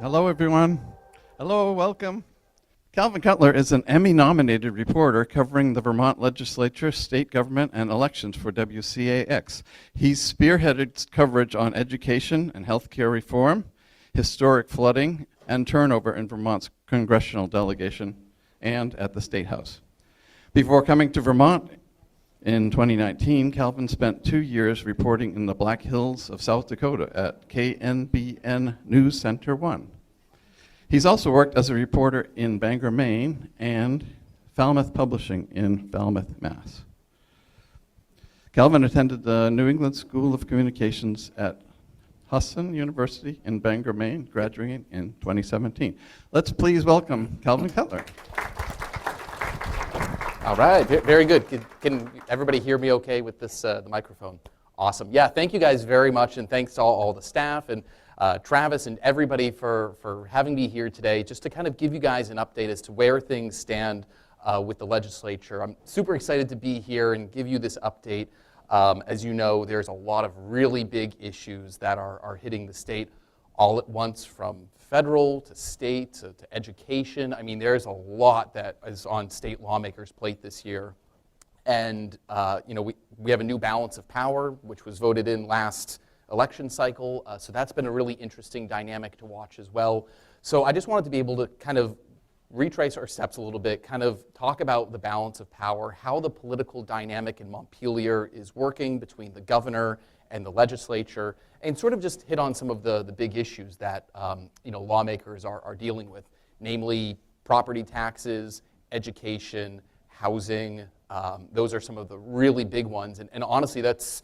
Hello, everyone. Hello, welcome. Calvin Cutler is an Emmy-nominated reporter covering the Vermont legislature, state government, and elections for WCAX. He's spearheaded coverage on education and healthcare reform, historic flooding, and turnover in Vermont's congressional delegation and at the State House. Before coming to Vermont in 2019, Calvin spent 2 years reporting in the Black Hills of South Dakota at KNBN News Center 1. He's also worked as a reporter in Bangor, Maine, and Falmouth Publishing in Falmouth, Mass. Calvin attended the New England School of Communications at Husson University in Bangor, Maine, graduating in 2017. Let's please welcome Calvin Cutler. All right, very good. Can everybody hear me okay with this the microphone? Awesome. Yeah, thank you guys very much, and thanks to all the staff and Travis and everybody for having me here today, just to kind of give you guys an update as to where things stand with the legislature. I'm super excited to be here and give you this update. As you know, there's a lot of really big issues that are hitting the state all at once, from federal to state to education. I mean, there's a lot that is on state lawmakers' plate this year. And we have a new balance of power, which was voted in last election cycle. So that's been a really interesting dynamic to watch as well. So I just wanted to be able to kind of retrace our steps a little bit, kind of talk about the balance of power, how the political dynamic in Montpelier is working between the governor and the legislature, and sort of just hit on some of the big issues that lawmakers are dealing with, namely property taxes, education, housing. Those are some of the really big ones, and honestly, that's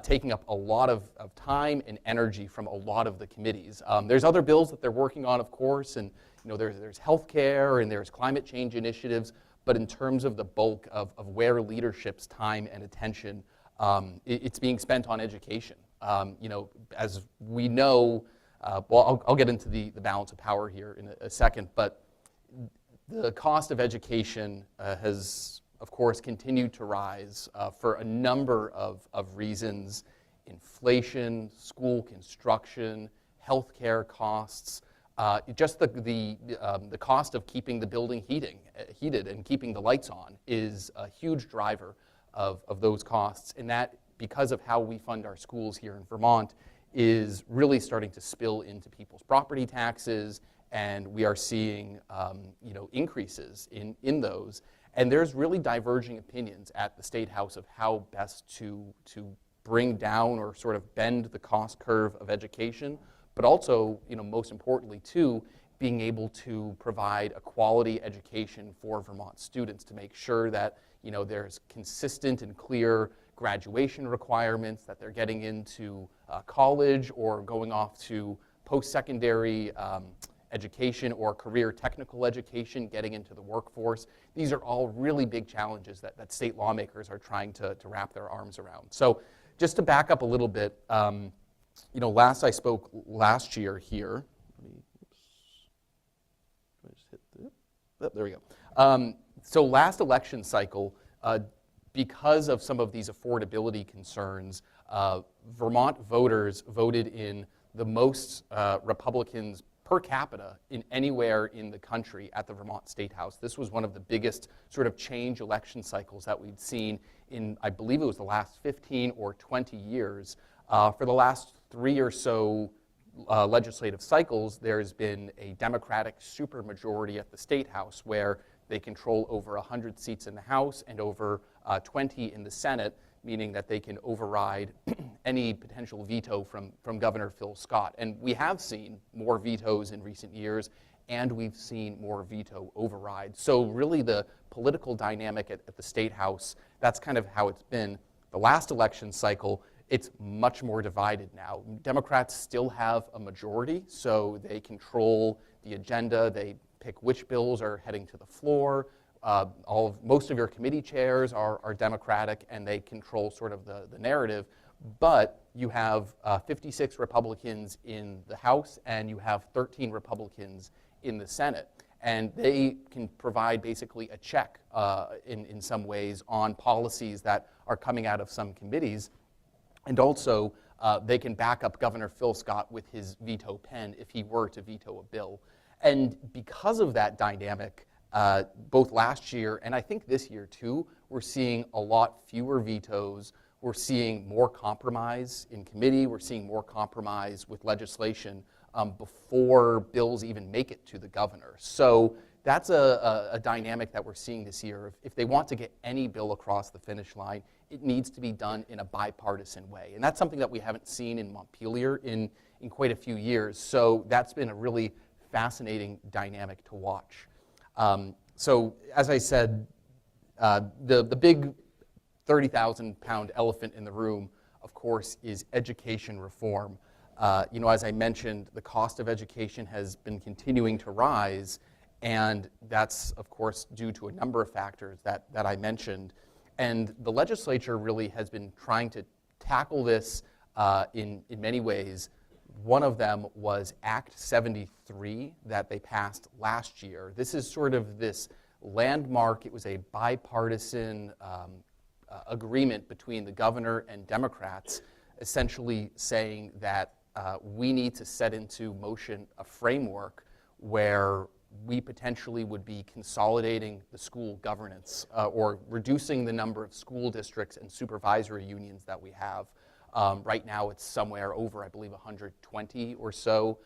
taking up a lot of time and energy from a lot of the committees. There's other bills that they're working on, of course, and there's healthcare and there's climate change initiatives, but in terms of the bulk of where leadership's time and attention, it's being spent on education. As we know, I'll get into the balance of power here in a second, but the cost of education has, of course, continued to rise for a number of reasons: inflation, school construction, healthcare costs, just the cost of keeping the building heated and keeping the lights on is a huge driver of those costs. And that, because of how we fund our schools here in Vermont, is really starting to spill into people's property taxes, and we are seeing increases in those. And there's really diverging opinions at the State House of how best to bring down or sort of bend the cost curve of education, but also, most importantly too, being able to provide a quality education for Vermont students, to make sure that there's consistent and clear graduation requirements, that they're getting into college or going off to post-secondary education or career technical education, getting into the workforce. These are all really big challenges that state lawmakers are trying to wrap their arms around. So just to back up a little bit, last I spoke last year here. There we go. So last election cycle, because of some of these affordability concerns, Vermont voters voted in the most Republicans per capita in anywhere in the country at the Vermont State House. This was one of the biggest sort of change election cycles that we'd seen in, I believe it was the last 15 or 20 years. For the last 3 or so legislative cycles, there's been a Democratic supermajority at the State House, where they control over 100 seats in the House and over 20 in the Senate, meaning that they can override any potential veto from Governor Phil Scott. And we have seen more vetoes in recent years, and we've seen more veto overrides. So really the political dynamic at the State House, that's kind of how it's been. The last election cycle, it's much more divided now. Democrats still have a majority, so they control the agenda. They pick which bills are heading to the floor. Most of your committee chairs are Democratic, and they control sort of the narrative. But you have 56 Republicans in the House, and you have 13 Republicans in the Senate. And they can provide basically a check in some ways on policies that are coming out of some committees. And also, they can back up Governor Phil Scott with his veto pen if he were to veto a bill. And because of that dynamic, both last year and I think this year too, we're seeing a lot fewer vetoes. We're seeing more compromise in committee. We're seeing more compromise with legislation before bills even make it to the governor. So that's a dynamic that we're seeing this year. If they want to get any bill across the finish line, it needs to be done in a bipartisan way. And that's something that we haven't seen in Montpelier in quite a few years. So that's been a really fascinating dynamic to watch. So as I said, the big 30,000-pound elephant in the room, of course, is education reform. As I mentioned, the cost of education has been continuing to rise, and that's, of course, due to a number of factors that I mentioned. And the legislature really has been trying to tackle this in many ways. One of them was Act 73 that they passed last year. This is sort of this landmark. It was a bipartisan agreement between the governor and Democrats, essentially saying that we need to set into motion a framework where we potentially would be consolidating the school governance or reducing the number of school districts and supervisory unions that we have. Right now it's somewhere over, I believe, 120 or so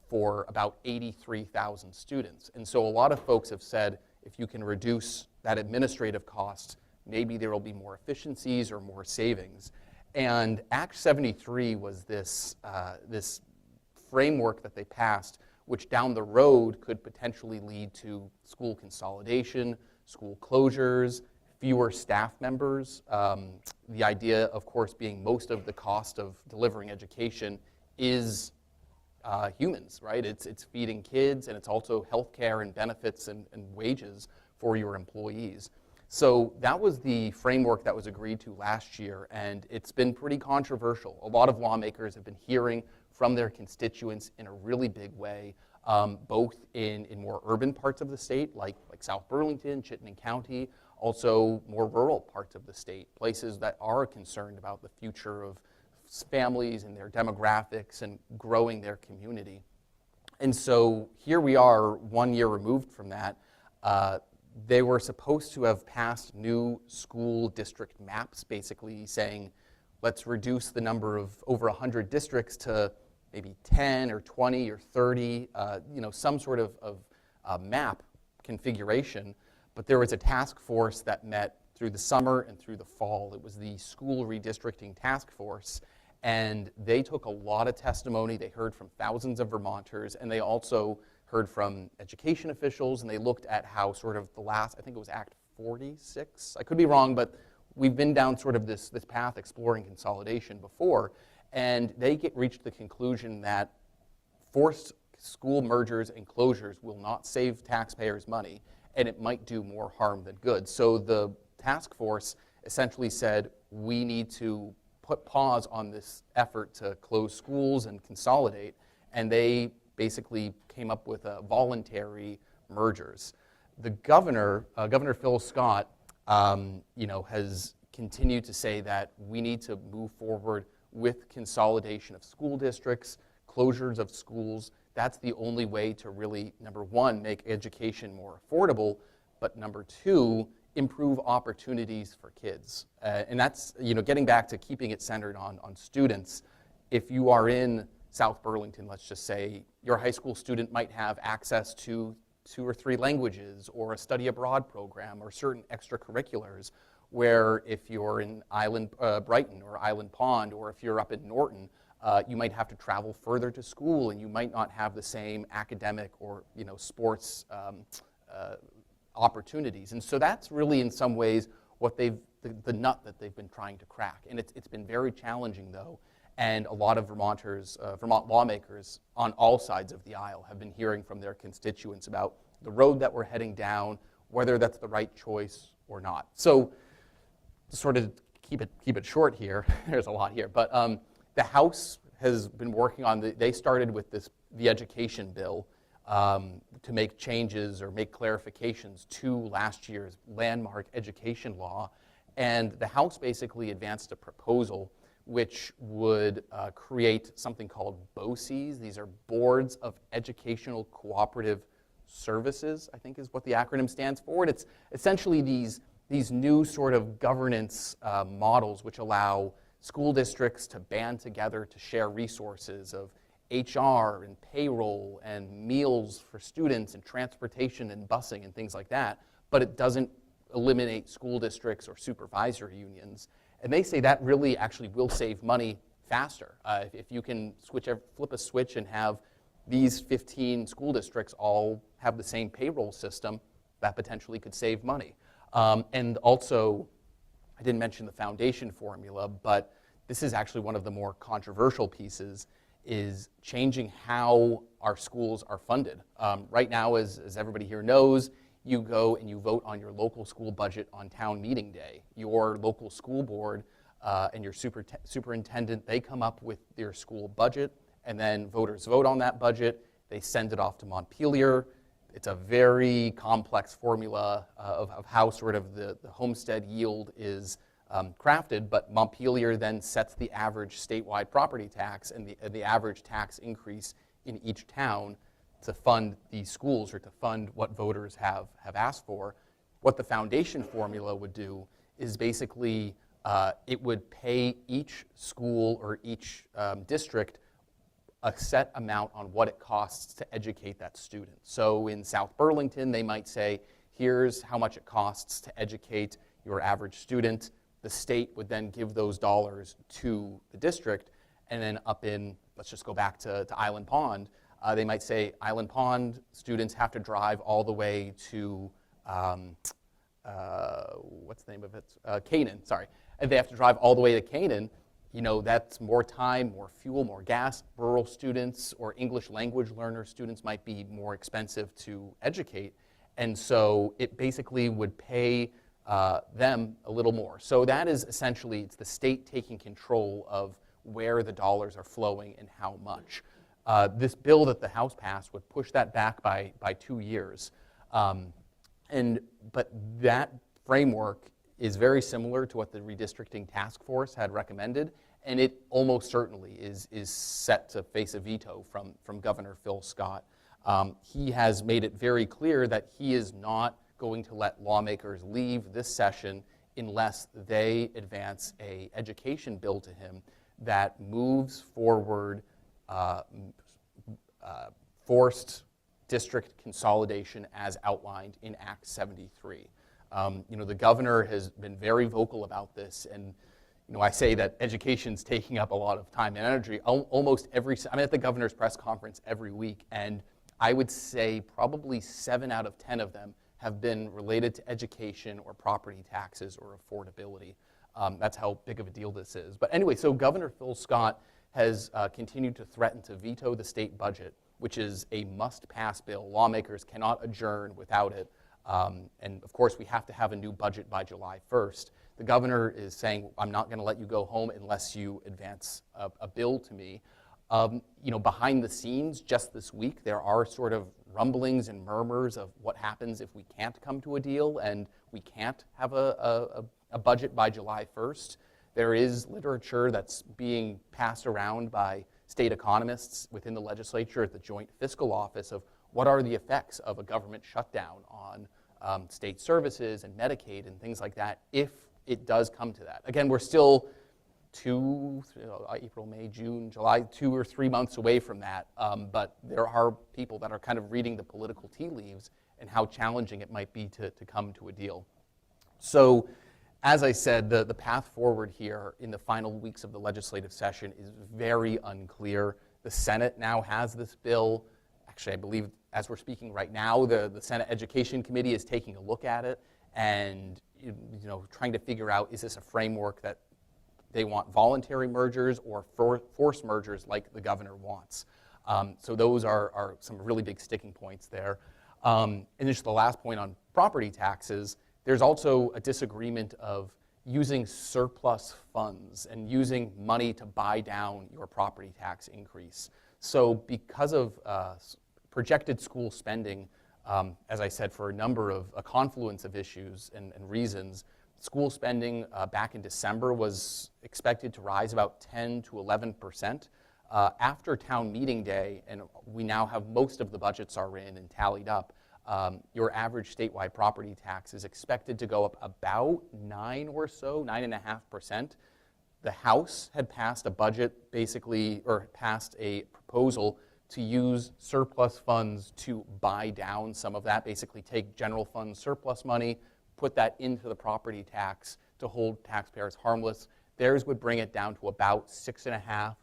for about 83,000 students. And so a lot of folks have said if you can reduce that administrative cost, maybe there will be more efficiencies or more savings. And Act 73 was this framework that they passed, which down the road could potentially lead to school consolidation, school closures, fewer staff members. The idea, of course, being most of the cost of delivering education is humans, right? It's feeding kids, and it's also health care and benefits and wages for your employees. So that was the framework that was agreed to last year, and it's been pretty controversial. A lot of lawmakers have been hearing from their constituents in a really big way, both in more urban parts of the state, like South Burlington, Chittenden County, also more rural parts of the state, places that are concerned about the future of families and their demographics and growing their community. And so here we are 1 year removed from that. They were supposed to have passed new school district maps, basically saying, let's reduce the number of over 100 districts to maybe 10 or 20 or 30, some sort of map configuration. But there was a task force that met through the summer and through the fall. It was the School Redistricting Task Force, and they took a lot of testimony. They heard from thousands of Vermonters, and they also heard from education officials, and they looked at how sort of the last, I think it was Act 46, I could be wrong, but we've been down sort of this path exploring consolidation before, and they reached the conclusion that forced school mergers and closures will not save taxpayers money, and it might do more harm than good. So the task force essentially said, we need to put pause on this effort to close schools and consolidate, and they basically came up with voluntary mergers. The governor, Governor Phil Scott, has continued to say that we need to move forward with consolidation of school districts, closures of schools. That's the only way to really, number one, make education more affordable, but number two, improve opportunities for kids. And that's, getting back to keeping it centered on students. If you are in South Burlington, let's just say, your high school student might have access to 2 or 3 languages or a study abroad program or certain extracurriculars, where if you're in Brighton or Island Pond, or if you're up in Norton, you might have to travel further to school, and you might not have the same academic or sports opportunities. And so that's really in some ways what the nut that they've been trying to crack. And it's been very challenging, though. And a lot of Vermont lawmakers on all sides of the aisle have been hearing from their constituents about the road that we're heading down, whether that's the right choice or not. So to sort of keep it short here, there's a lot here, but the House has been working on, they started with the education bill to make changes or make clarifications to last year's landmark education law. And the House basically advanced a proposal which would create something called BOCES. These are Boards of Educational Cooperative Services, I think is what the acronym stands for. And it's essentially these new sort of governance models which allow school districts to band together to share resources of HR and payroll and meals for students and transportation and busing and things like that, but it doesn't eliminate school districts or supervisory unions. And they say that really actually will save money faster. If you can flip a switch and have these 15 school districts all have the same payroll system, that potentially could save money. And also, I didn't mention the foundation formula, but this is actually one of the more controversial pieces, is changing how our schools are funded. Right now, as everybody here knows, you go and you vote on your local school budget on town meeting day. Your local school board and your superintendent, they come up with their school budget, and then voters vote on that budget. They send it off to Montpelier. It's a very complex formula of how sort of the homestead yield is crafted, but Montpelier then sets the average statewide property tax and the average tax increase in each town to fund these schools or to fund what voters have asked for. What the foundation formula would do is basically it would pay each school or each district a set amount on what it costs to educate that student. So in South Burlington, they might say, here's how much it costs to educate your average student. The state would then give those dollars to the district. And then up in, let's just go back to Island Pond, they might say Island Pond students have to drive all the way to, what's the name of it? Canaan, sorry. And they have to drive all the way to Canaan. You know, that's more time, more fuel, more gas. Rural students or English language learner students might be more expensive to educate. And so it basically would pay them a little more. So that is essentially, it's the state taking control of where the dollars are flowing and how much. This bill that the House passed would push that back by 2 years. But that framework is very similar to what the redistricting task force had recommended, and it almost certainly is set to face a veto from Governor Phil Scott. He has made it very clear that he is not going to let lawmakers leave this session unless they advance an education bill to him that moves forward forced district consolidation as outlined in Act 73. The governor has been very vocal about this, and I say that education's taking up a lot of time and energy. Almost I'm at the governor's press conference every week, and I would say probably 7 out of 10 of them have been related to education or property taxes or affordability. That's how big of a deal this is. But anyway, so Governor Phil Scott has continued to threaten to veto the state budget, which is a must-pass bill. Lawmakers cannot adjourn without it. And of course, we have to have a new budget by July 1st. The governor is saying, I'm not going to let you go home unless you advance a bill to me. Behind the scenes, just this week, there are sort of rumblings and murmurs of what happens if we can't come to a deal and we can't have a budget by July 1st. There is literature that's being passed around by state economists within the legislature at the Joint Fiscal Office of what are the effects of a government shutdown on state services and Medicaid and things like that if it does come to that. Again, we're still April, May, June, July, 2 or 3 months away from that, but there are people that are kind of reading the political tea leaves and how challenging it might be to come to a deal. So, as I said, the path forward here in the final weeks of the legislative session is very unclear. The Senate now has this bill. Actually, I believe as we're speaking right now, the Senate Education Committee is taking a look at it and trying to figure out, is this a framework that they want voluntary mergers or forced mergers like the governor wants? So those are some really big sticking points there. And just the last point on property taxes, there's also a disagreement of using surplus funds and using money to buy down your property tax increase. So because of projected school spending, as I said, for a number of a confluence of issues and reasons, school spending back in December was expected to rise about 10 to 11%. After town meeting day, and we now have most of the budgets are in and tallied up, your average statewide property tax is expected to go up about 9.5%. The House had passed a budget basically, or passed a proposal to use surplus funds to buy down some of that, basically take general fund surplus money, put that into the property tax to hold taxpayers harmless. Theirs would bring it down to about 6.5%,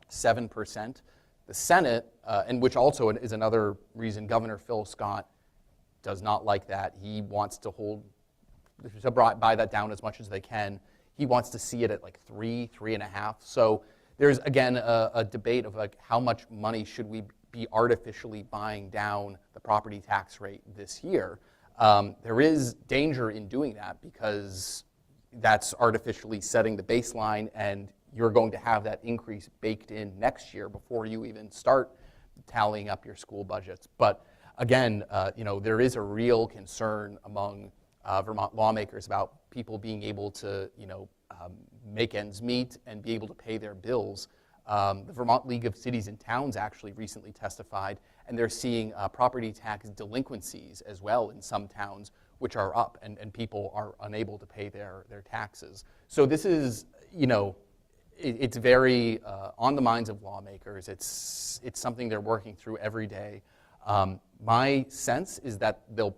7%. The Senate, and which also is another reason Governor Phil Scott does not like that. He wants to buy that down as much as they can. He wants to see it at like 3.5. So there's, again, a debate of like how much money should we be artificially buying down the property tax rate this year. There is danger in doing that because that's artificially setting the baseline, and you're going to have that increase baked in next year before you even start tallying up your school budgets. But again, there is a real concern among Vermont lawmakers about people being able to, make ends meet and be able to pay their bills. The Vermont League of Cities and Towns actually recently testified, and they're seeing property tax delinquencies as well in some towns, which are up, and people are unable to pay their taxes. So this is, it's very on the minds of lawmakers. It's something they're working through every day. My sense is that the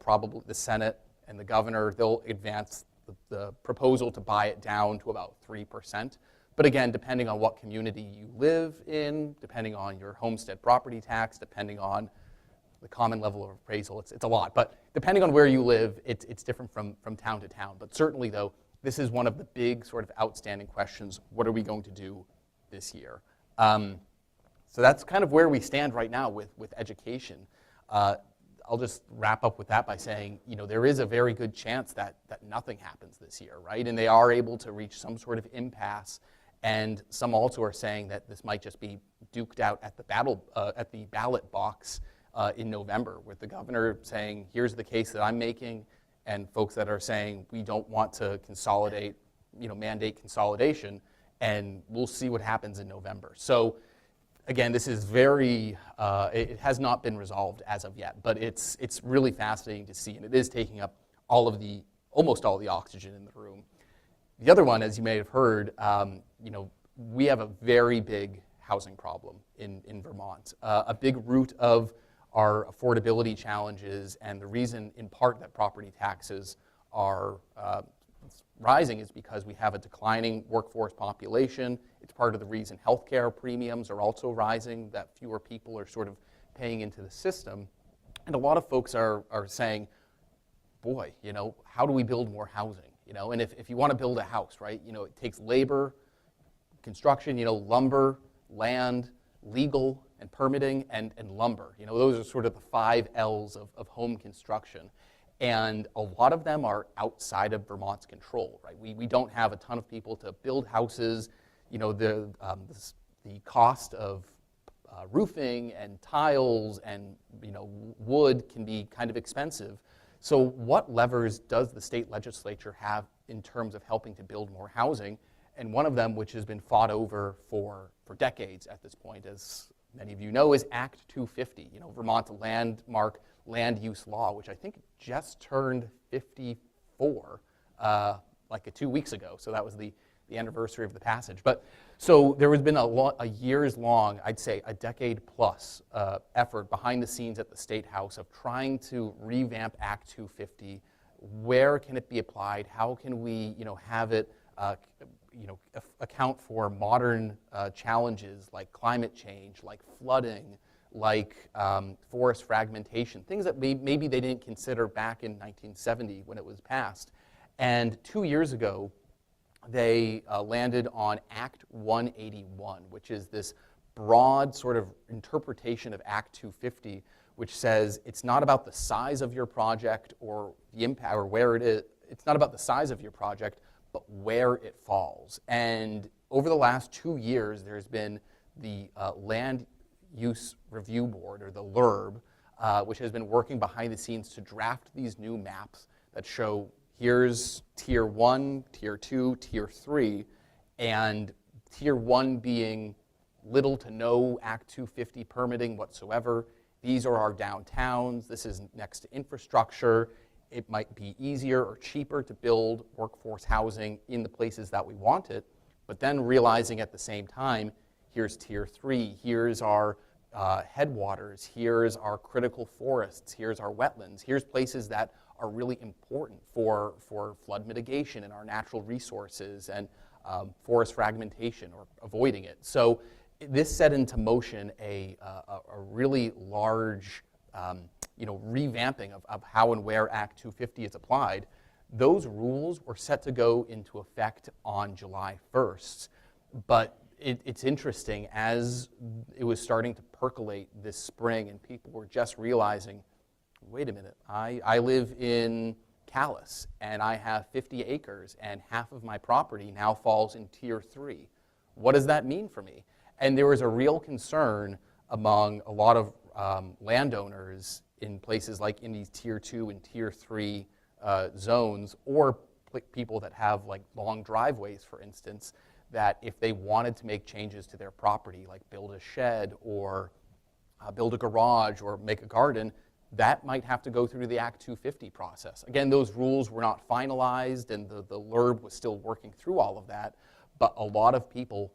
Senate and the governor, they'll advance the proposal to buy it down to about 3%. But again, depending on what community you live in, depending on your homestead property tax, depending on the common level of appraisal, it's a lot. But depending on where you live, it's different from town to town. But certainly, though, this is one of the big sort of outstanding questions. What are we going to do this year? So that's kind of where we stand right now with education. I'll just wrap up with that by saying, there is a very good chance that nothing happens this year, right? And they are able to reach some sort of impasse. And some also are saying that this might just be duked out at the ballot box in November, with the governor saying, here's the case that I'm making, and folks that are saying we don't want to consolidate, mandate consolidation, and we'll see what happens in November. So again, this is it has not been resolved as of yet, but it's really fascinating to see, and it is taking up almost all the oxygen in the room. The other one, as you may have heard, we have a very big housing problem in Vermont. A big root of our affordability challenges, and the reason in part that property taxes are rising is because we have a declining workforce population. It's part of the reason healthcare premiums are also rising, that fewer people are sort of paying into the system. And a lot of folks are saying, boy, how do we build more housing? And if you want to build a house, right, it takes labor, construction, lumber, land, legal, and permitting, and lumber. Those are sort of the 5 L's of home construction. And a lot of them are outside of Vermont's control, right? We don't have a ton of people to build houses. The cost of roofing and tiles and wood can be kind of expensive. So what levers does the state legislature have in terms of helping to build more housing? And one of them, which has been fought over for decades at this point, as many of you know, is Act 250, Vermont's landmark land use law, which I think just turned 54 like 2 weeks ago. So that was the anniversary of the passage. But so there has been a years long, I'd say a decade plus effort behind the scenes at the State House of trying to revamp Act 250. Where can it be applied? How can we have it account for modern challenges like climate change, like flooding, like forest fragmentation, things that maybe they didn't consider back in 1970 when it was passed. And 2 years ago, they landed on Act 181, which is this broad sort of interpretation of Act 250, which says it's not about the size of your project or the impact or where it is. It's not about the size of your project, but where it falls. And over the last 2 years, there's been the Land Use Review Board, or the LURB, which has been working behind the scenes to draft these new maps that show here's tier 1, tier 2, tier 3, and tier 1 being little to no Act 250 permitting whatsoever. These are our downtowns. This is next to infrastructure. It might be easier or cheaper to build workforce housing in the places that we want it, but then realizing at the same time, here's tier 3, here's our headwaters, here's our critical forests, here's our wetlands, here's places that are really important for flood mitigation and our natural resources and forest fragmentation or avoiding it. So this set into motion a really large revamping of how and where Act 250 is applied. Those rules were set to go into effect on July 1st, but it's interesting, as it was starting to percolate this spring and people were just realizing, wait a minute, I live in Calais and I have 50 acres and half of my property now falls in tier 3. What does that mean for me? And there was a real concern among a lot of landowners in places like in these tier 2 and tier 3 zones, or people that have like long driveways, for instance, that if they wanted to make changes to their property, like build a shed or build a garage or make a garden, that might have to go through the Act 250 process. Again, those rules were not finalized and the LURB was still working through all of that, but a lot of people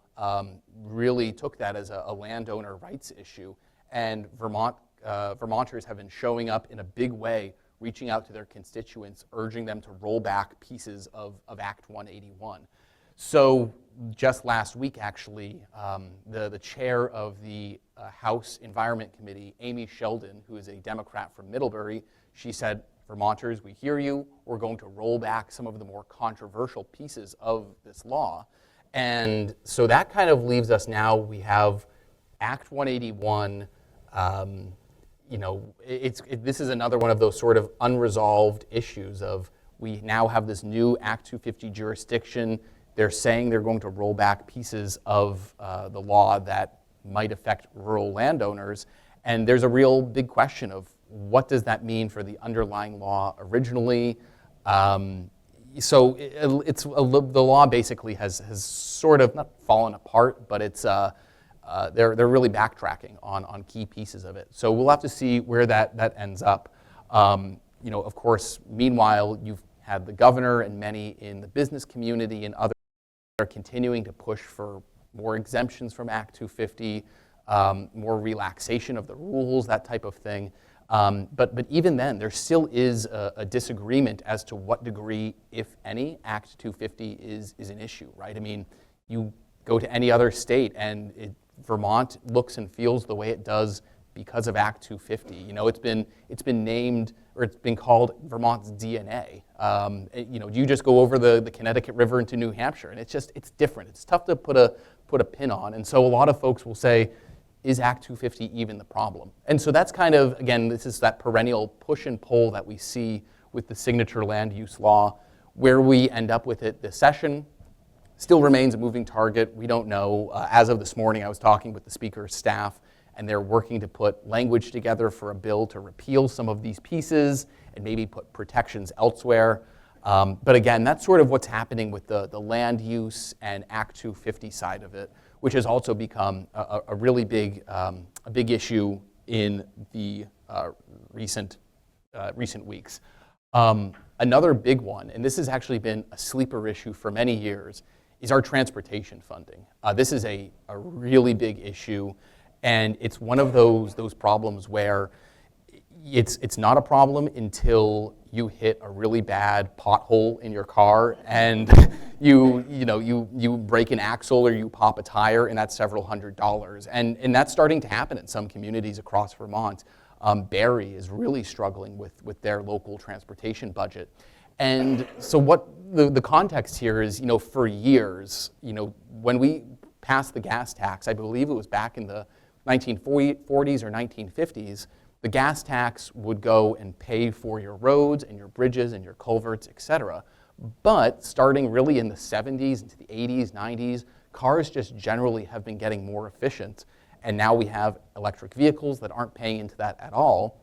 really took that as a landowner rights issue, and Vermonters have been showing up in a big way, reaching out to their constituents, urging them to roll back pieces of Act 181. So just last week, actually, the chair of the House Environment Committee, Amy Sheldon, who is a Democrat from Middlebury, she said, Vermonters, we hear you. We're going to roll back some of the more controversial pieces of this law. And so that kind of leaves us now, we have Act 181. This is another one of those sort of unresolved issues of we now have this new Act 250 jurisdiction. They're saying they're going to roll back pieces of the law that might affect rural landowners. And there's a real big question of what does that mean for the underlying law originally? So the law basically has sort of not fallen apart, but it's they're really backtracking on key pieces of it. So we'll have to see where that ends up. Of course, meanwhile, you've had the governor and many in the business community and others are continuing to push for more exemptions from Act 250, more relaxation of the rules, that type of thing. But even then, there still is a disagreement as to what degree, if any, Act 250 is an issue, right? I mean, you go to any other state and Vermont looks and feels the way it does because of Act 250. It's been named, or it's been called Vermont's DNA. You just go over the Connecticut River into New Hampshire, and it's different. It's tough to put a pin on, and so a lot of folks will say, is Act 250 even the problem? And so that's kind of, again, this is that perennial push and pull that we see with the signature land use law. Where we end up with it this session still remains a moving target. We don't know. As of this morning, I was talking with the Speaker's staff, and they're working to put language together for a bill to repeal some of these pieces and maybe put protections elsewhere. But again, that's sort of what's happening with the land use and Act 250 side of it, which has also become a really big issue in the recent weeks. Another big one, and this has actually been a sleeper issue for many years, is our transportation funding. This is a really big issue, and it's one of those problems where it's not a problem until you hit a really bad pothole in your car and you break an axle or you pop a tire, and that's several $100s. And that's starting to happen in some communities across Vermont. Barrie is really struggling with their local transportation budget. And so what the context here is, for years, when we passed the gas tax, I believe it was back in the 1940s or 1950s, the gas tax would go and pay for your roads and your bridges and your culverts, et cetera. But starting really in the 70s into the 80s, 90s, cars just generally have been getting more efficient. And now we have electric vehicles that aren't paying into that at all.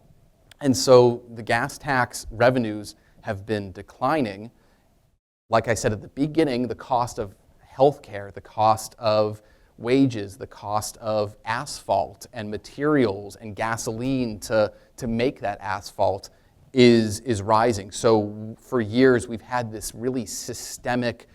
And so the gas tax revenues have been declining. Like I said at the beginning, the cost of healthcare, the cost of wages, the cost of asphalt and materials and gasoline to make that asphalt is rising. So for years we've had this really systemic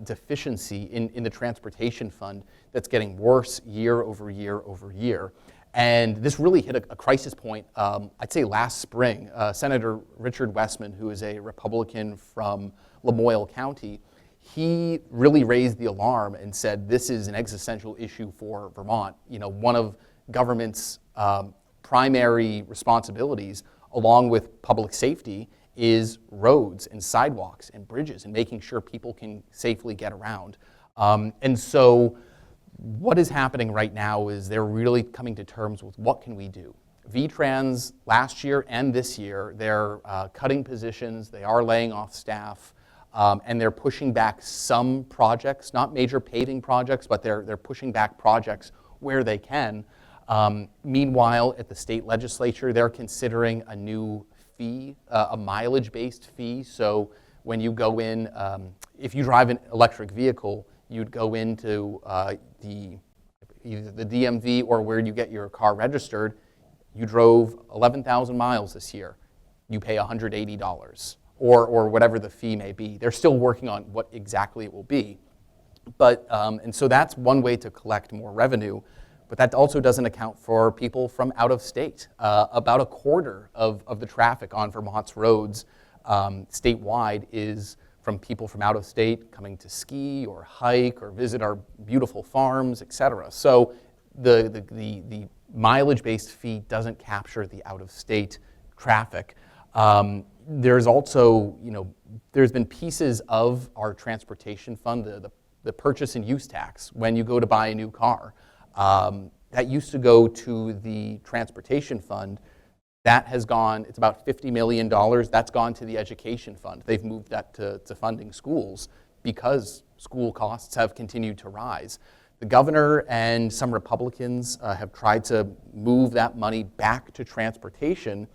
deficiency in the transportation fund that's getting worse year over year over year. And this really hit a crisis point, I'd say last spring. Senator Richard Westman, who is a Republican from Lamoille County, he really raised the alarm and said this is an existential issue for Vermont. You know, one of government's primary responsibilities, along with public safety, is roads and sidewalks and bridges and making sure people can safely get around. And so what is happening right now is they're really coming to terms with what can we do. VTrans last year and this year, they're cutting positions, they are laying off staff, and they're pushing back some projects, not major paving projects, but they're pushing back projects where they can. Meanwhile, at the state legislature, they're considering a new fee, a mileage-based fee. So when you go in, if you drive an electric vehicle, you'd go into either the DMV or where you get your car registered. You drove 11,000 miles this year. You pay $180 or whatever the fee may be. They're still working on what exactly it will be. But, and so that's one way to collect more revenue. But that also doesn't account for people from out of state. About a quarter of the traffic on Vermont's roads statewide is from people from out of state coming to ski or hike or visit our beautiful farms, et cetera. So the mileage-based fee doesn't capture the out-of-state traffic. There's also, you know, there's been pieces of our transportation fund, the purchase and use tax, when you go to buy a new car. That used to go to the transportation fund. That has gone, it's about $50 million. That's gone to the education fund. They've moved that to funding schools because school costs have continued to rise. The governor and some Republicans have tried to move that money back to transportation,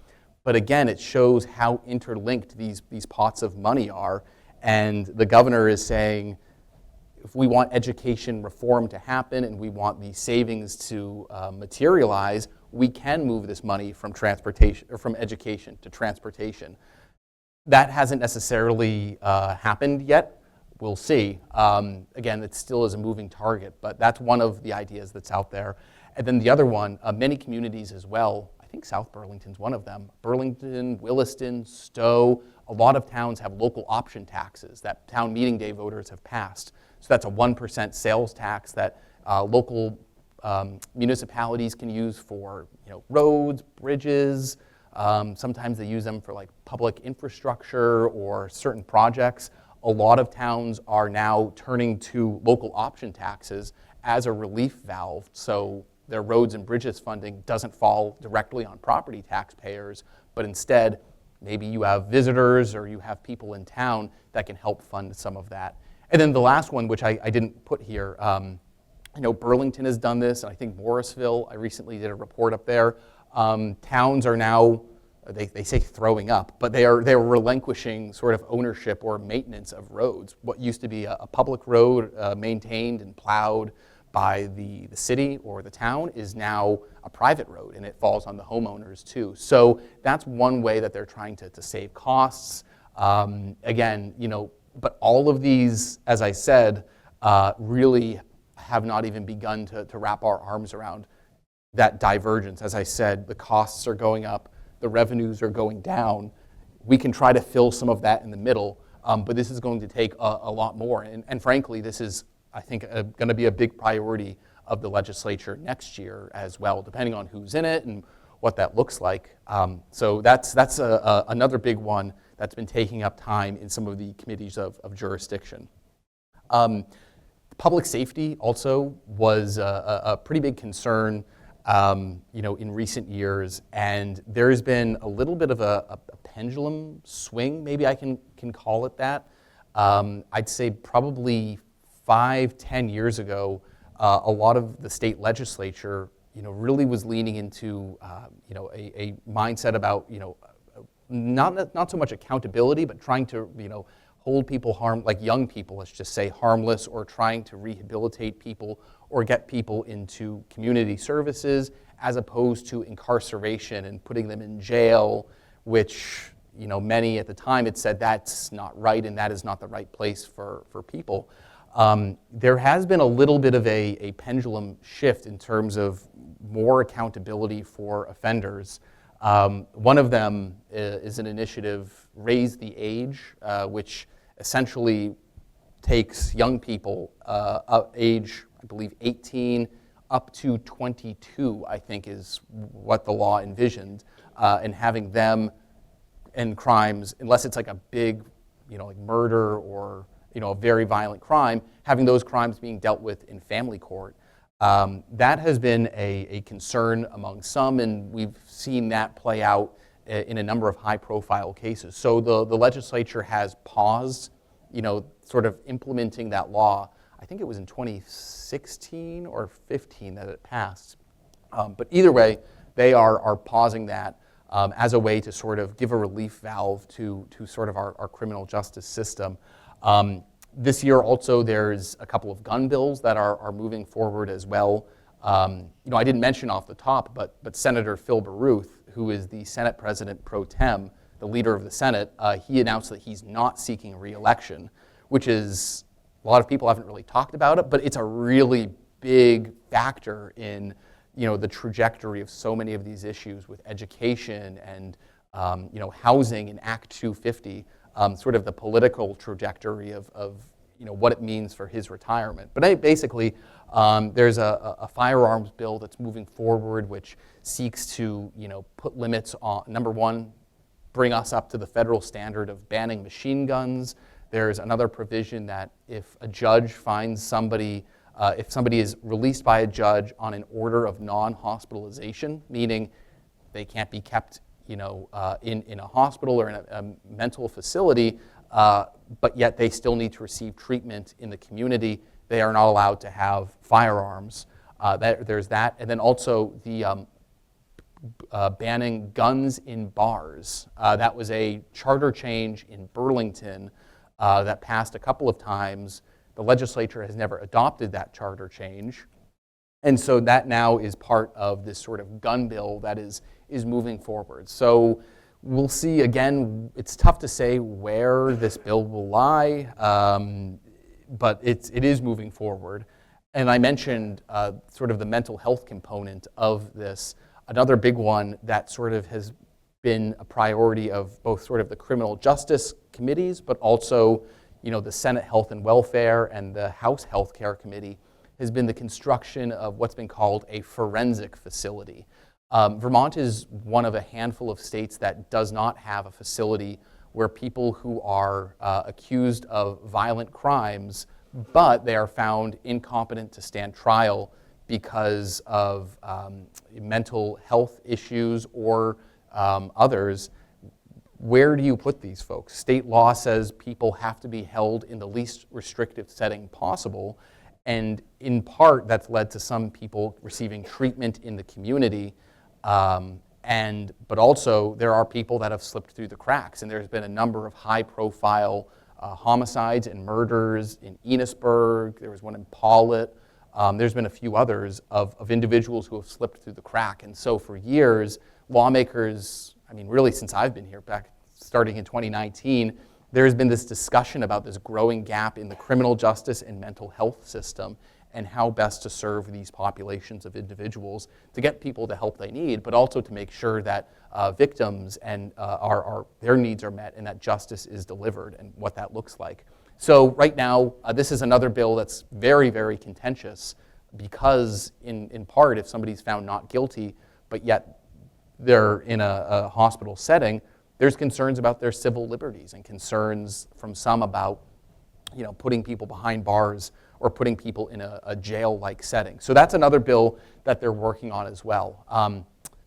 but again, it shows how interlinked these pots of money are. And the governor is saying, if we want education reform to happen and we want the savings to materialize, we can move this money from transportation or from education to transportation. That hasn't necessarily happened yet. We'll see. Again, it still is a moving target, but that's one of the ideas that's out there. And then the other one, many communities as well, I think South Burlington's one of them, Burlington, Williston, Stowe, a lot of towns have local option taxes that town meeting day voters have passed. So that's a 1% sales tax that local municipalities can use for, you know, roads, bridges. Sometimes they use them for like public infrastructure or certain projects. A lot of towns are now turning to local option taxes as a relief valve, so their roads and bridges funding doesn't fall directly on property taxpayers, but instead maybe you have visitors or you have people in town that can help fund some of that. And then the last one, which I didn't put here, I know Burlington has done this, and I think Morrisville, I recently did a report up there. Towns are now, they say throwing up, but they're relinquishing sort of ownership or maintenance of roads. What used to be a public road maintained and plowed by the city or the town is now a private road, and it falls on the homeowners too. So that's one way that they're trying to save costs. Again, you know, but all of these, as I said, really have not even begun to wrap our arms around that divergence. As I said, the costs are going up, the revenues are going down. We can try to fill some of that in the middle, but this is going to take a lot more. And frankly, this is, I think, going to be a big priority of the legislature next year as well, depending on who's in it and what that looks like. So that's another big one that's been taking up time in some of the committees of jurisdiction. Public safety also was a pretty big concern, you know, in recent years, and there's been a little bit of a pendulum swing, maybe I can call it that. I'd say probably 5-10 years ago, a lot of the state legislature, you know, really was leaning into, you know, a mindset about, you know, not so much accountability, but trying to, hold people like young people, let's just say, harmless, or trying to rehabilitate people or get people into community services, as opposed to incarceration and putting them in jail, which, many at the time had said that's not right and that is not the right place for people. There has been a little bit of a pendulum shift in terms of more accountability for offenders. One of them is an initiative, Raise the Age, which essentially takes young people age, I believe, 18 up to 22, I think is what the law envisioned, and having them in crimes, unless it's like a big, like murder or a very violent crime, having those crimes being dealt with in family court. That has been a concern among some, and we've seen that play out in a number of high-profile cases. So the legislature has paused, sort of implementing that law. I think it was in 2016 or 15 that it passed. But either way, they are pausing that as a way to sort of give a relief valve to sort of our criminal justice system. This year also there's a couple of gun bills that are moving forward as well. I didn't mention off the top, but Senator Phil Baruth, who is the Senate President pro tem, the leader of the Senate, he announced that he's not seeking re-election, which is, a lot of people haven't really talked about it, but it's a really big factor in the trajectory of so many of these issues with education and housing in Act 250, sort of the political trajectory of what it means for his retirement. But basically, there's a firearms bill that's moving forward which seeks to put limits on, number one, bring us up to the federal standard of banning machine guns. There's another provision that if a judge finds somebody, if somebody is released by a judge on an order of non-hospitalization, meaning they can't be kept in a hospital or in a mental facility, but yet they still need to receive treatment in the community, they are not allowed to have firearms. There's that. And then also the banning guns in bars. That was a charter change in Burlington that passed a couple of times. The legislature has never adopted that charter change. And so that now is part of this sort of gun bill that is moving forward. So we'll see, again, it's tough to say where this bill will lie, but it is moving forward. And I mentioned sort of the mental health component of this. Another big one that sort of has been a priority of both sort of the criminal justice committees, but also the Senate Health and Welfare and the House Health Care Committee, has been the construction of what's been called a forensic facility. Vermont is one of a handful of states that does not have a facility where people who are accused of violent crimes, but they are found incompetent to stand trial because of mental health issues or others. Where do you put these folks? State law says people have to be held in the least restrictive setting possible, and in part that's led to some people receiving treatment in the community, but also there are people that have slipped through the cracks, and there's been a number of high-profile homicides and murders in Enosburg. There was one in Paulet. There's been a few others of individuals who have slipped through the crack, and so for years, lawmakers, really since I've been here, back starting in 2019, there's been this discussion about this growing gap in the criminal justice and mental health system and how best to serve these populations of individuals to get people the help they need, but also to make sure that victims and their needs are met and that justice is delivered and what that looks like. So right now, this is another bill that's very, very contentious because in part, if somebody's found not guilty, but yet they're in a hospital setting, there's concerns about their civil liberties and concerns from some about putting people behind bars or putting people in a jail-like setting. So that's another bill that they're working on as well.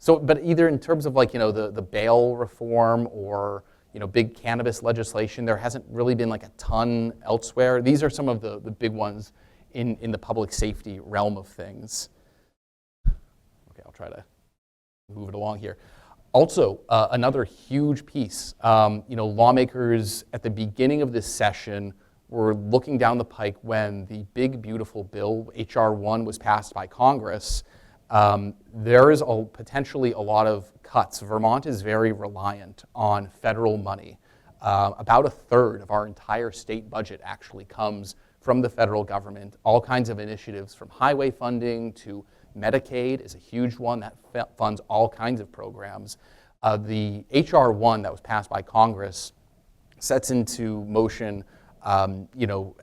But either in terms of the bail reform or big cannabis legislation, there hasn't really been a ton elsewhere. These are some of the big ones in the public safety realm of things. Okay, I'll try to move it along here. Also, another huge piece, lawmakers at the beginning of this session were looking down the pike when the big, beautiful bill, H.R. 1, was passed by Congress. There is potentially a lot of cuts. Vermont is very reliant on federal money. About a third of our entire state budget actually comes from the federal government. All kinds of initiatives, from highway funding to Medicaid is a huge one that funds all kinds of programs. The H.R. 1 that was passed by Congress sets into motion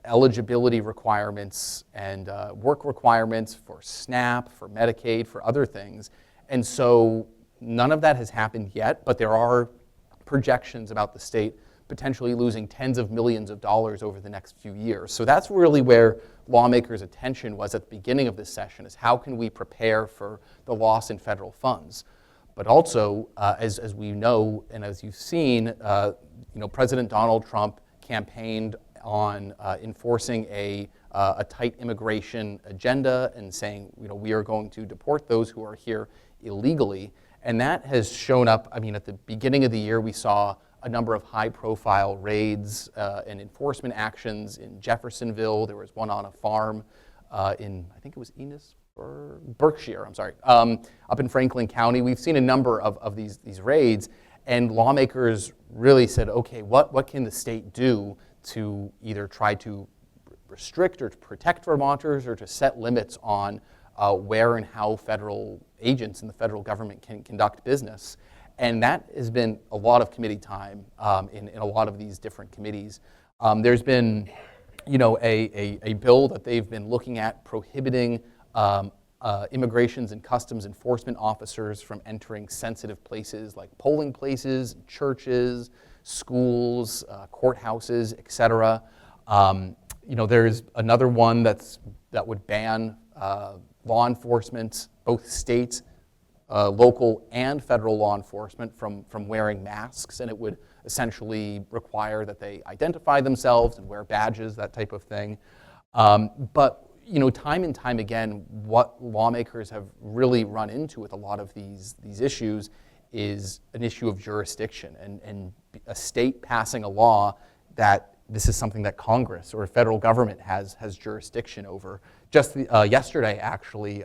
eligibility requirements and work requirements for SNAP, for Medicaid, for other things. And so none of that has happened yet, but there are projections about the state potentially losing tens of millions of dollars over the next few years. So that's really where lawmakers' attention was at the beginning of this session, is how can we prepare for the loss in federal funds? But also, as we know and as you've seen, President Donald Trump campaigned on enforcing a tight immigration agenda and saying, we are going to deport those who are here illegally. And that has shown up, at the beginning of the year, we saw a number of high-profile raids and enforcement actions in Jeffersonville. There was one on a farm in, I think it was Berkshire, up in Franklin County. We've seen a number of these raids, and lawmakers really said, okay, what can the state do to either try to restrict or to protect Vermonters or to set limits on where and how federal agents in the federal government can conduct business. And that has been a lot of committee time in a lot of these different committees. There's been, a bill that they've been looking at prohibiting immigrations and customs enforcement officers from entering sensitive places like polling places, churches, schools, courthouses, et cetera. There's another one that would ban law enforcement, both state, local, and federal law enforcement from wearing masks, and it would essentially require that they identify themselves and wear badges, that type of thing. But time and time again, what lawmakers have really run into with a lot of these issues is an issue of jurisdiction and a state passing a law that this is something that Congress or federal government has jurisdiction over. Just yesterday, actually,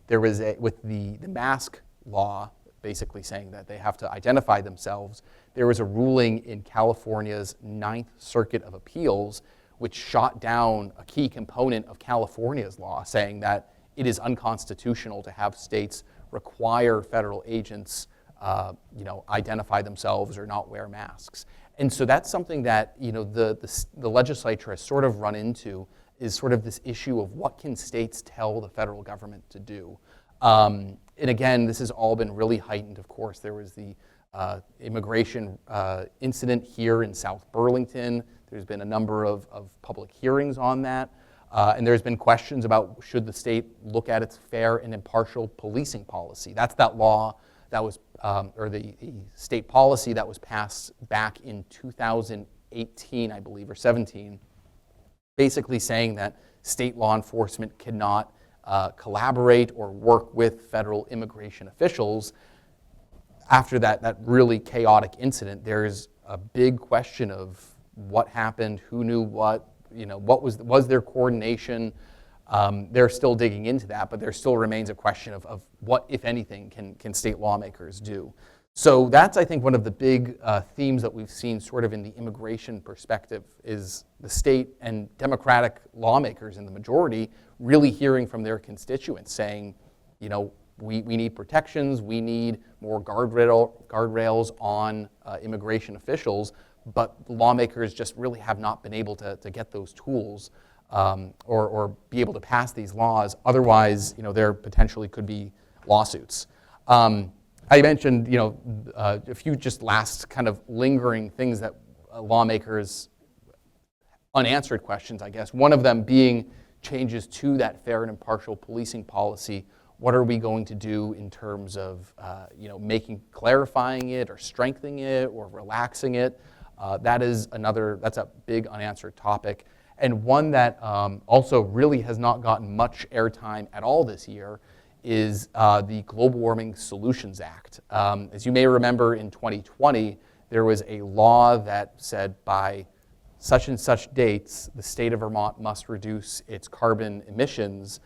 there was with the mask law basically saying that they have to identify themselves. There was a ruling in California's Ninth Circuit of Appeals which shot down a key component of California's law, saying that it is unconstitutional to have states require federal agents identify themselves or not wear masks. And so that's something that the legislature has sort of run into, is sort of this issue of what can states tell the federal government to do. And again, this has all been really heightened, of course. There was the immigration incident here in South Burlington. There's been a number of public hearings on that. And there's been questions about should the state look at its fair and impartial policing policy. That's that law that was, or the state policy that was passed back in 2018, I believe, or 17, basically saying that state law enforcement cannot collaborate or work with federal immigration officials. After that really chaotic incident, there's a big question of what happened, who knew what, what was there coordination? They're still digging into that, but there still remains a question of what, if anything, can state lawmakers do. So that's, I think, one of the big themes that we've seen sort of in the immigration perspective is the state and Democratic lawmakers in the majority really hearing from their constituents saying, we need protections, we need more guardrails on immigration officials, but lawmakers just really have not been able to get those tools or be able to pass these laws. Otherwise, there potentially could be lawsuits. I mentioned, a few just last kind of lingering things that lawmakers, unanswered questions, I guess. One of them being changes to that fair and impartial policing policy. What are we going to do in terms of, clarifying it or strengthening it or relaxing it? That's a big unanswered topic. And one that also really has not gotten much airtime at all this year is the Global Warming Solutions Act. As you may remember, in 2020, there was a law that said by such and such dates, the state of Vermont must reduce its carbon emissions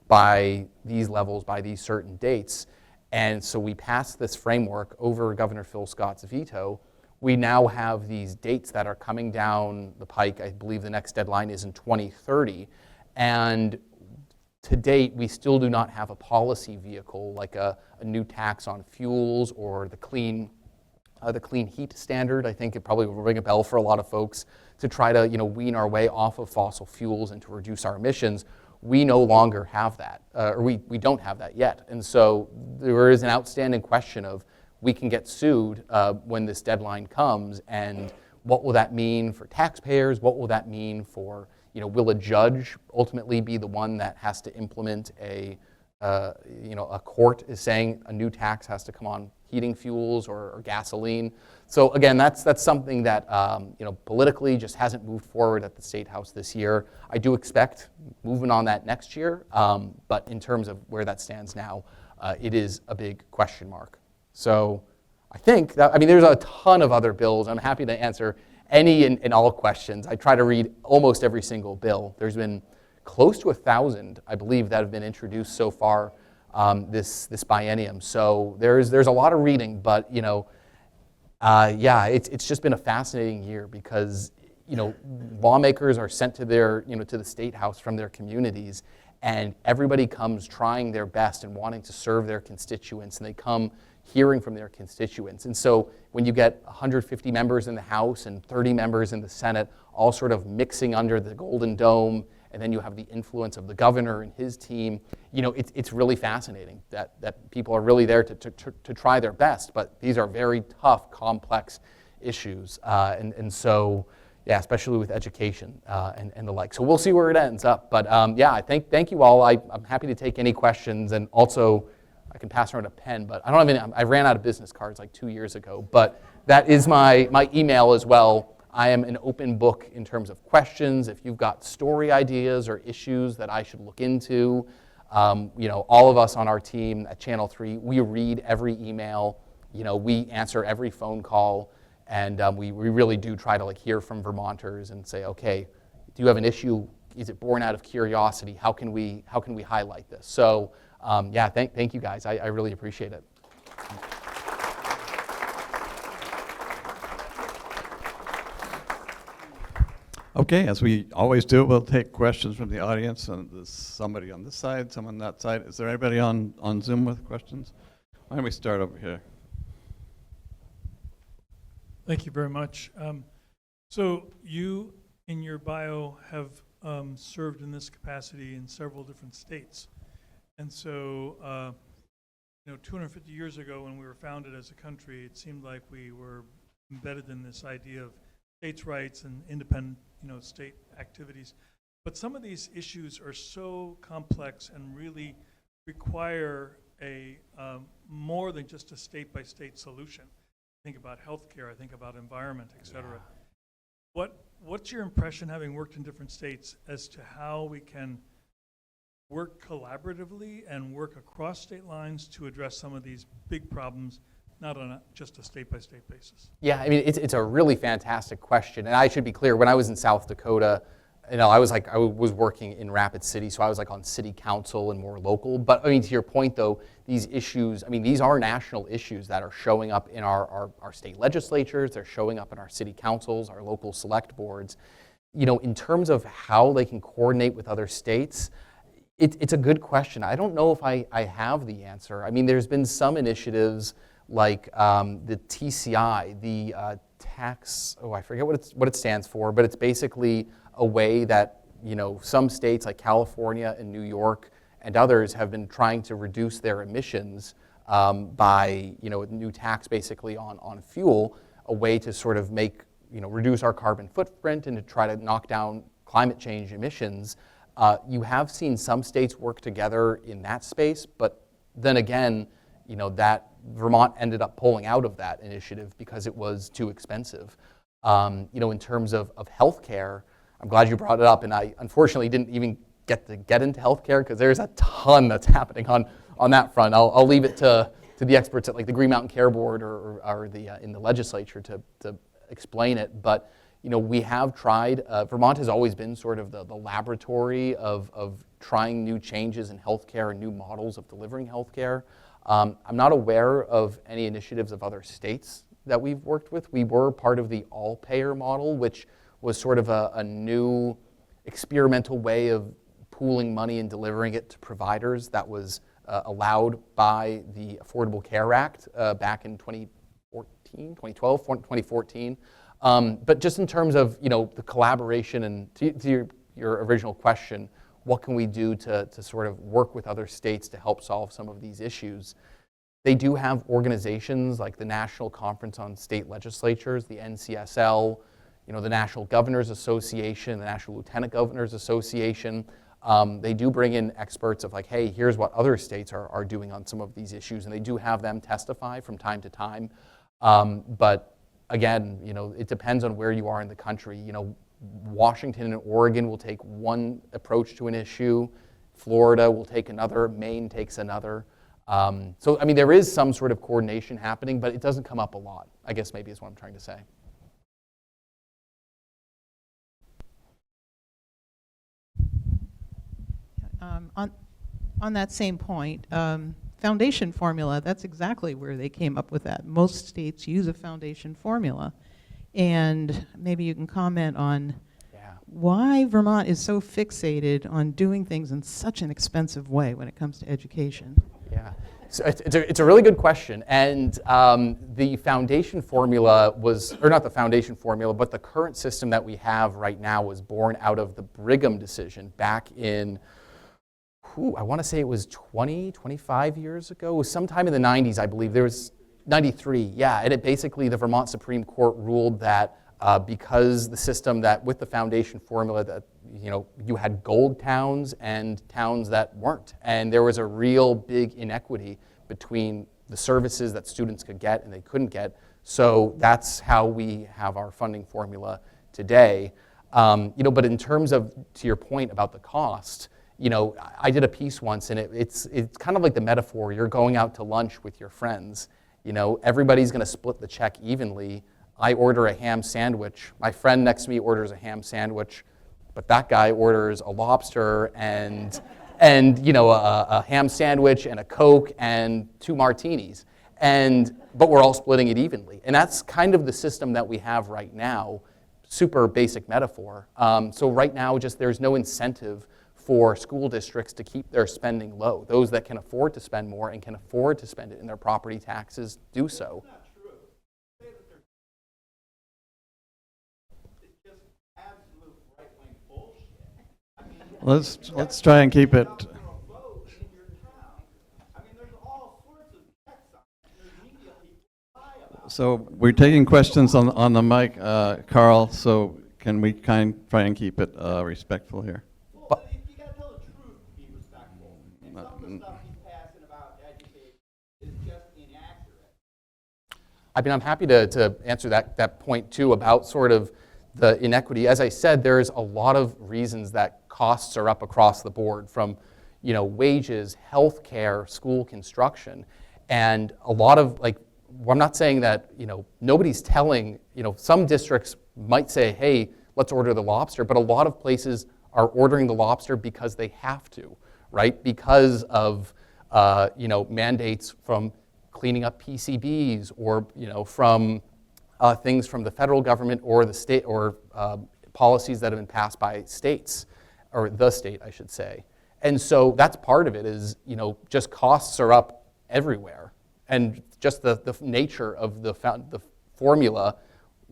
by these levels, by these certain dates. And so we passed this framework over Governor Phil Scott's veto. We now have these dates that are coming down the pike. I believe the next deadline is in 2030. And to date, we still do not have a policy vehicle like a new tax on fuels or the clean heat standard. I think it probably will ring a bell for a lot of folks to try to wean our way off of fossil fuels and to reduce our emissions. We no longer have that, or we don't have that yet. And so there is an outstanding question of we can get sued when this deadline comes, and what will that mean for taxpayers? What will that mean for, will a judge ultimately be the one that has to implement a court is saying a new tax has to come on heating fuels or gasoline. So again, that's something that politically just hasn't moved forward at the State House this year. I do expect movement on that next year, but in terms of where that stands now, it is a big question mark. So I think that, there's a ton of other bills. I'm happy to answer any and all questions. I try to read almost every single bill. There's been close to 1,000, I believe, that have been introduced so far this biennium. So there's a lot of reading, but it's just been a fascinating year because lawmakers are sent to their to the State House from their communities, and everybody comes trying their best and wanting to serve their constituents, and they come hearing from their constituents. And so when you get 150 members in the House and 30 members in the Senate, all sort of mixing under the Golden Dome, and then you have the influence of the governor and his team, it's really fascinating that people are really there to try their best, but these are very tough, complex issues. And so, yeah, especially with education and the like. So we'll see where it ends up. But I thank you all. I'm happy to take any questions, and also I can pass around a pen, but I ran out of business cards like 2 years ago, but that is my email as well. I am an open book in terms of questions. If you've got story ideas or issues that I should look into, all of us on our team at Channel 3, we read every email, we answer every phone call, and we really do try to hear from Vermonters and say, okay, do you have an issue? Is it born out of curiosity? How can we highlight this? So thank you guys. I really appreciate it. Okay, as we always do, we'll take questions from the audience. And there's somebody on this side, someone on that side. Is there anybody on Zoom with questions? Why don't we start over here? Thank you very much. So you, in your bio, have served in this capacity in several different states. And so, 250 years ago when we were founded as a country, it seemed like we were embedded in this idea of states' rights and independent, state activities. But some of these issues are so complex and really require a more than just a state-by-state solution. Think about healthcare, I think about environment, et cetera. Yeah. What's your impression, having worked in different states, as to how we can work collaboratively and work across state lines to address some of these big problems, not on just a state-by-state basis? Yeah, it's a really fantastic question. And I should be clear, when I was in South Dakota, I was working in Rapid City, so I was on city council and more local. But to your point though, these issues, these are national issues that are showing up in our state legislatures, they're showing up in our city councils, our local select boards. In terms of how they can coordinate with other states, it's a good question. I don't know if I have the answer. There's been some initiatives like the TCI, the tax, I forget what it stands for, but it's basically a way that some states like California and New York and others have been trying to reduce their emissions by a new tax basically on fuel, a way to sort of make reduce our carbon footprint and to try to knock down climate change emissions. You have seen some states work together in that space, but then again, that Vermont ended up pulling out of that initiative because it was too expensive. In terms of healthcare, I'm glad you brought it up, and I unfortunately didn't even get into healthcare because there's a ton that's happening on on that front. I'll leave it to the experts at like the Green Mountain Care Board or the in the legislature to explain it. But we have tried. Vermont has always been sort of the laboratory of trying new changes in healthcare and new models of delivering healthcare. I'm not aware of any initiatives of other states that we've worked with. We were part of the all-payer model, which was sort of a new experimental way of pooling money and delivering it to providers that was allowed by the Affordable Care Act back in 2014. But just in terms of the collaboration and to your original question, what can we do to sort of work with other states to help solve some of these issues? They do have organizations like the National Conference on State Legislatures, the NCSL, the National Governors Association, the National Lieutenant Governors Association. They do bring in experts of like, hey, here's what other states are doing on some of these issues, and they do have them testify from time to time. But again, it depends on where you are in the country. Washington and Oregon will take one approach to an issue. Florida will take another. Maine takes another. So, I mean, there is some sort of coordination happening, but it doesn't come up a lot, I guess maybe is what I'm trying to say. On that same point, foundation formula, that's exactly where they came up with that. Most states use a foundation formula. And maybe you can comment on why Vermont is so fixated on doing things in such an expensive way when it comes to education. Yeah, so it's a really good question. And the foundation formula was, or not the foundation formula, but the current system that we have right now was born out of the Brigham decision back in, I want to say it was 25 years ago. It was sometime in the 90s, I believe. There was 93, yeah. And it basically, the Vermont Supreme Court ruled that because the system that with the foundation formula that, you had gold towns and towns that weren't. And there was a real big inequity between the services that students could get and they couldn't get. So that's how we have our funding formula today. But in terms of, to your point about the cost, I did a piece once, and it's kind of like the metaphor. You're going out to lunch with your friends. Everybody's going to split the check evenly. I order a ham sandwich. My friend next to me orders a ham sandwich, but that guy orders a lobster and a ham sandwich and a Coke and 2 martinis. But we're all splitting it evenly. And that's kind of the system that we have right now. Super basic metaphor. So right now, there's no incentive for school districts to keep their spending low. Those that can afford to spend more and can afford to spend it in their property taxes do so. That's not true. Say that they're, it's just absolute right-wing bullshit. I mean, Let's try and keep it. vote in your town. I mean, there's all sorts of checks on it. There's media people lie about it. So we're taking questions on the mic, Carl. So can we try and keep it respectful here? Well, if you got to tell the truth to be respectful. And some of the stuff he's passing about education is just inaccurate. I mean, I'm happy to answer that point too about sort of the inequity. As I said, there's a lot of reasons that costs are up across the board, from wages, healthcare, school construction, and a lot of I'm not saying that nobody's telling some districts might say, hey, let's order the lobster, but a lot of places are ordering the lobster because they have to, right? Because of mandates from cleaning up PCBs or from things from the federal government or the state or policies that have been passed by states, or the state, I should say. And so that's part of it is, just costs are up everywhere. And just the nature of the formula,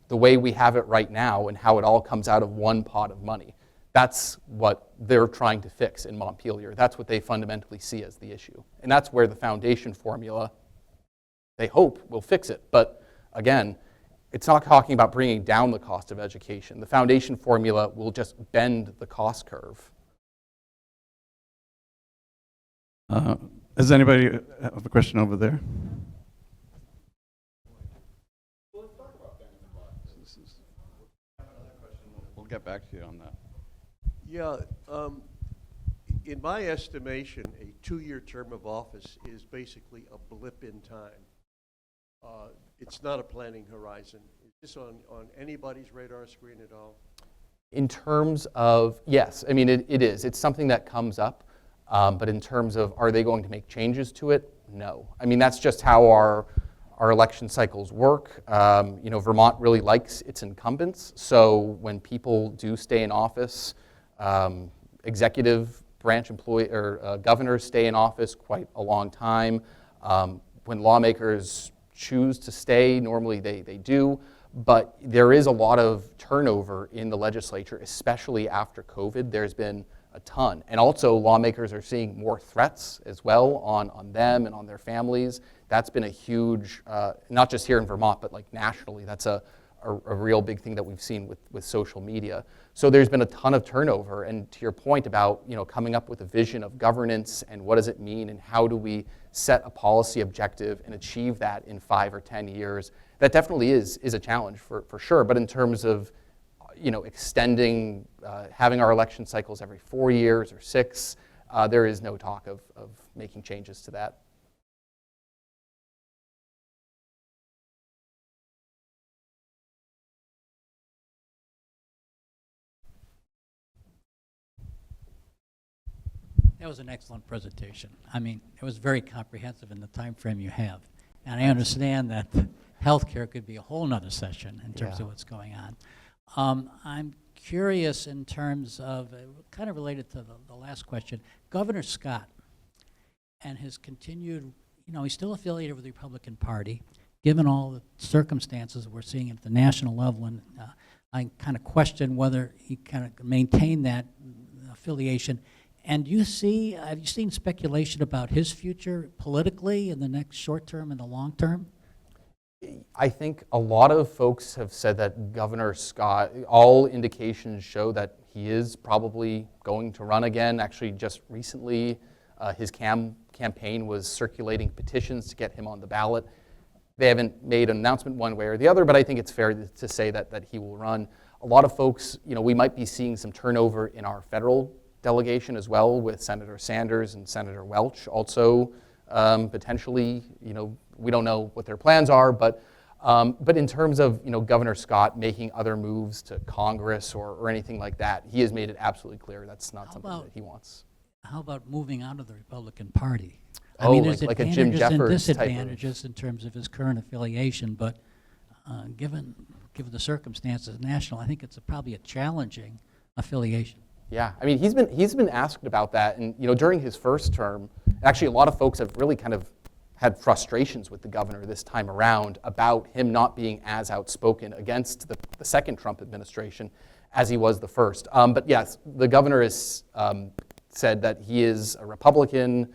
the way we have it right now and how it all comes out of one pot of money. That's what they're trying to fix in Montpelier. That's what they fundamentally see as the issue. And that's where the foundation formula, they hope, will fix it. But again, it's not talking about bringing down the cost of education. The foundation formula will just bend the cost curve. Does anybody have a question over there? Well, let's talk about bending the cost. We'll get back to you on that. Yeah, In my estimation, a 2-year term of office is basically a blip in time. It's not a planning horizon. Is this on anybody's radar screen at all? In terms of, yes, I mean, it is. It's something that comes up, but in terms of are they going to make changes to it? No. I mean, that's just how our election cycles work. Vermont really likes its incumbents, so when people do stay in office, executive branch governors stay in office quite a long time. When lawmakers choose to stay, normally they do, but there is a lot of turnover in the legislature, especially after COVID. There's been a ton. And also lawmakers are seeing more threats as well on them and on their families. That's been a huge, not just here in Vermont, but like nationally, that's a real big thing that we've seen with social media. So there's been a ton of turnover, and to your point about coming up with a vision of governance and what does it mean and how do we set a policy objective and achieve that in 5 or 10 years, that definitely is a challenge for sure. But in terms of extending, having our election cycles every 4 years or 6, there is no talk of making changes to that. That was an excellent presentation. I mean, it was very comprehensive in the time frame you have. And I understand that healthcare could be a whole nother session in terms of what's going on. I'm curious in terms of, kind of related to the last question, Governor Scott and his continued, he's still affiliated with the Republican Party, given all the circumstances we're seeing at the national level, and I kind of question whether he kind of maintained that affiliation. And have you seen speculation about his future politically in the next short term and the long term? I think a lot of folks have said that Governor Scott, all indications show that he is probably going to run again. Actually, just recently, his campaign was circulating petitions to get him on the ballot. They haven't made an announcement one way or the other, but I think it's fair to say that he will run. A lot of folks, we might be seeing some turnover in our federal delegation as well, with Senator Sanders and Senator Welch also potentially, we don't know what their plans are, but in terms of Governor Scott making other moves to Congress or anything like that, he has made it absolutely clear that's not something that he wants. How about moving out of the Republican Party? I Oh, mean, there's like a Jim advantages and Jeffords type of- disadvantages in terms of his current affiliation, but given the circumstances national, I think it's probably a challenging affiliation. Yeah, I mean, he's been asked about that, and during his first term, actually a lot of folks have really kind of had frustrations with the governor this time around about him not being as outspoken against the second Trump administration as he was the first. But yes, the governor has said that he is a Republican,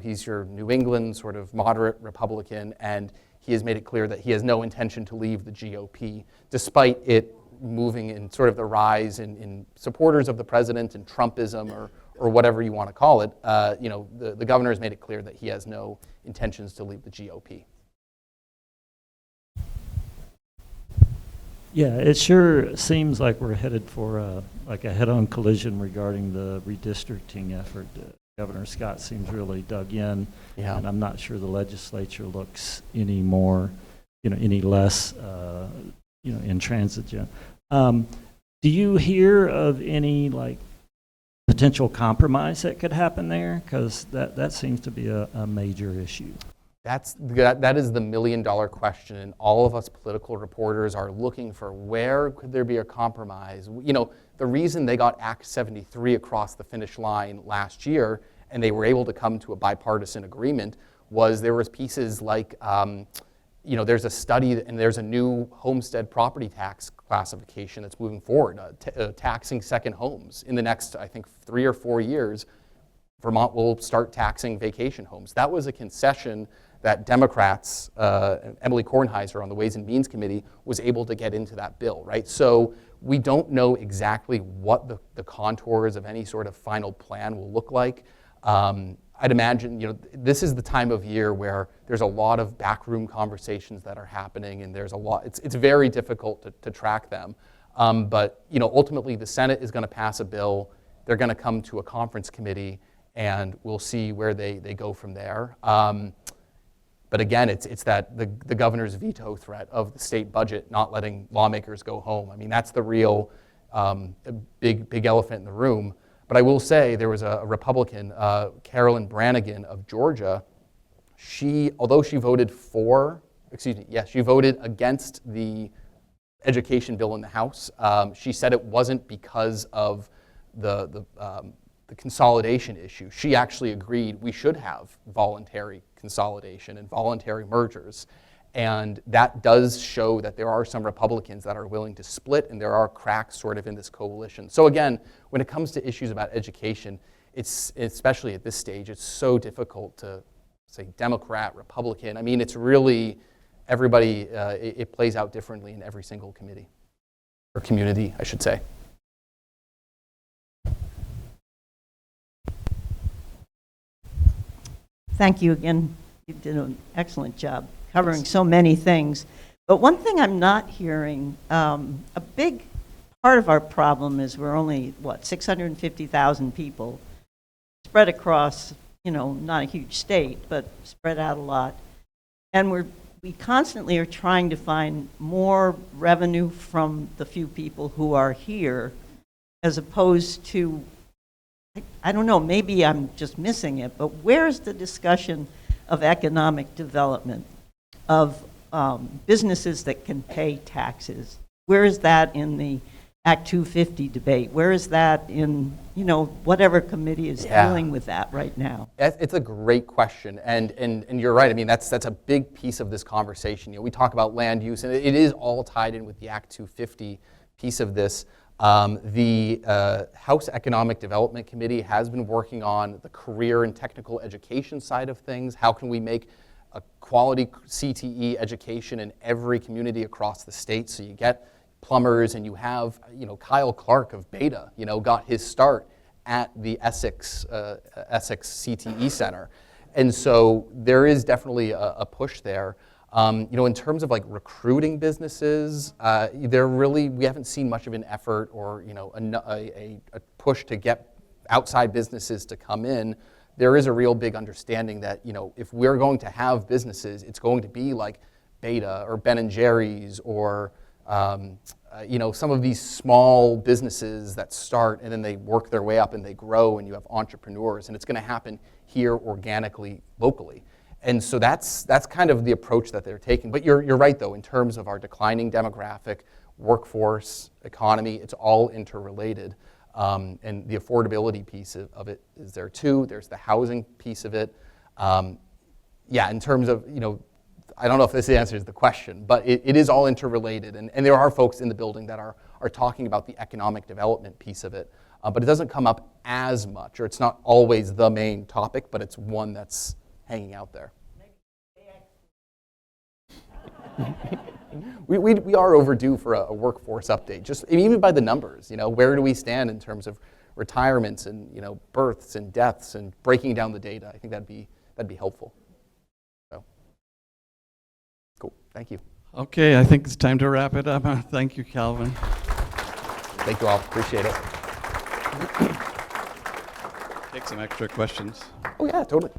he's your New England sort of moderate Republican, and he has made it clear that he has no intention to leave the GOP, despite it moving in sort of the rise in supporters of the president and Trumpism or whatever you want to call it. The governor has made it clear that he has no intentions to leave the GOP. Yeah, it sure seems like we're headed for a head-on collision regarding the redistricting effort. Governor Scott seems really dug in, and I'm not sure the legislature looks any less intransigent. Do you hear of any potential compromise that could happen there? Because that seems to be a major issue. That is the $1 million question, and all of us political reporters are looking for where could there be a compromise. The reason they got Act 73 across the finish line last year, and they were able to come to a bipartisan agreement, was there was pieces like, there's a study and there's a new homestead property tax classification that's moving forward, taxing second homes. In the next, I think, 3 or 4 years, Vermont will start taxing vacation homes. That was a concession that Democrats, Emily Kornheiser on the Ways and Means Committee, was able to get into that bill, right? So we don't know exactly what the contours of any sort of final plan will look like. I'd imagine, this is the time of year where there's a lot of backroom conversations that are happening, and there's a lot, it's very difficult to track them. But ultimately the Senate is going to pass a bill. they're going to come to a conference committee, and we'll see where they go from there. But again, it's that the governor's veto threat of the state budget not letting lawmakers go home. I mean, that's the real big elephant in the room. But I will say there was a Republican, Carolyn Brannigan of Georgia. Although she voted she voted against the education bill in the House. She said it wasn't because of the consolidation issue. She actually agreed we should have voluntary consolidation and voluntary mergers. And that does show that there are some Republicans that are willing to split, and there are cracks sort of in this coalition. So again, when it comes to issues about education, it's, especially at this stage, it's so difficult to say Democrat, Republican. I mean, it's really everybody, it plays out differently in every single committee, or community, I should say. Thank you again. You did an excellent job covering so many things. But one thing I'm not hearing, a big part of our problem is we're only, 650,000 people spread across, not a huge state, but spread out a lot. And we constantly are trying to find more revenue from the few people who are here, as opposed to, I don't know, maybe I'm just missing it, but where's the discussion of economic development, of businesses that can pay taxes? Where is that in the Act 250 debate? Where is that in, whatever committee is dealing with that right now? It's a great question, and you're right. I mean, that's a big piece of this conversation. We talk about land use, and it is all tied in with the Act 250 piece of this. The House Economic Development Committee has been working on the career and technical education side of things. How can we make a quality CTE education in every community across the state, so you get plumbers, and you have, Kyle Clark of Beta, got his start at the Essex CTE Center. And so there is definitely a push there. In terms of like recruiting businesses, we haven't seen much of an effort or, a push to get outside businesses to come in. There is a real big understanding that, if we're going to have businesses, it's going to be like Beta or Ben & Jerry's or, some of these small businesses that start and then they work their way up and they grow, and you have entrepreneurs, and it's going to happen here organically, locally. And so that's kind of the approach that they're taking. But you're right, though, in terms of our declining demographic, workforce, economy, it's all interrelated. And the affordability piece of it is there too. There's the housing piece of it. In terms of, I don't know if this answers the question, but it is all interrelated. And there are folks in the building that are talking about the economic development piece of it. But it doesn't come up as much, or it's not always the main topic, but it's one that's hanging out there. We are overdue for a workforce update, just even by the numbers. Where do we stand in terms of retirements and births and deaths, and breaking down the data? I think that'd be helpful. So, cool. Thank you. Okay, I think it's time to wrap it up. Thank you, Calvin. Thank you all. Appreciate it. Take some extra questions. Oh yeah, totally.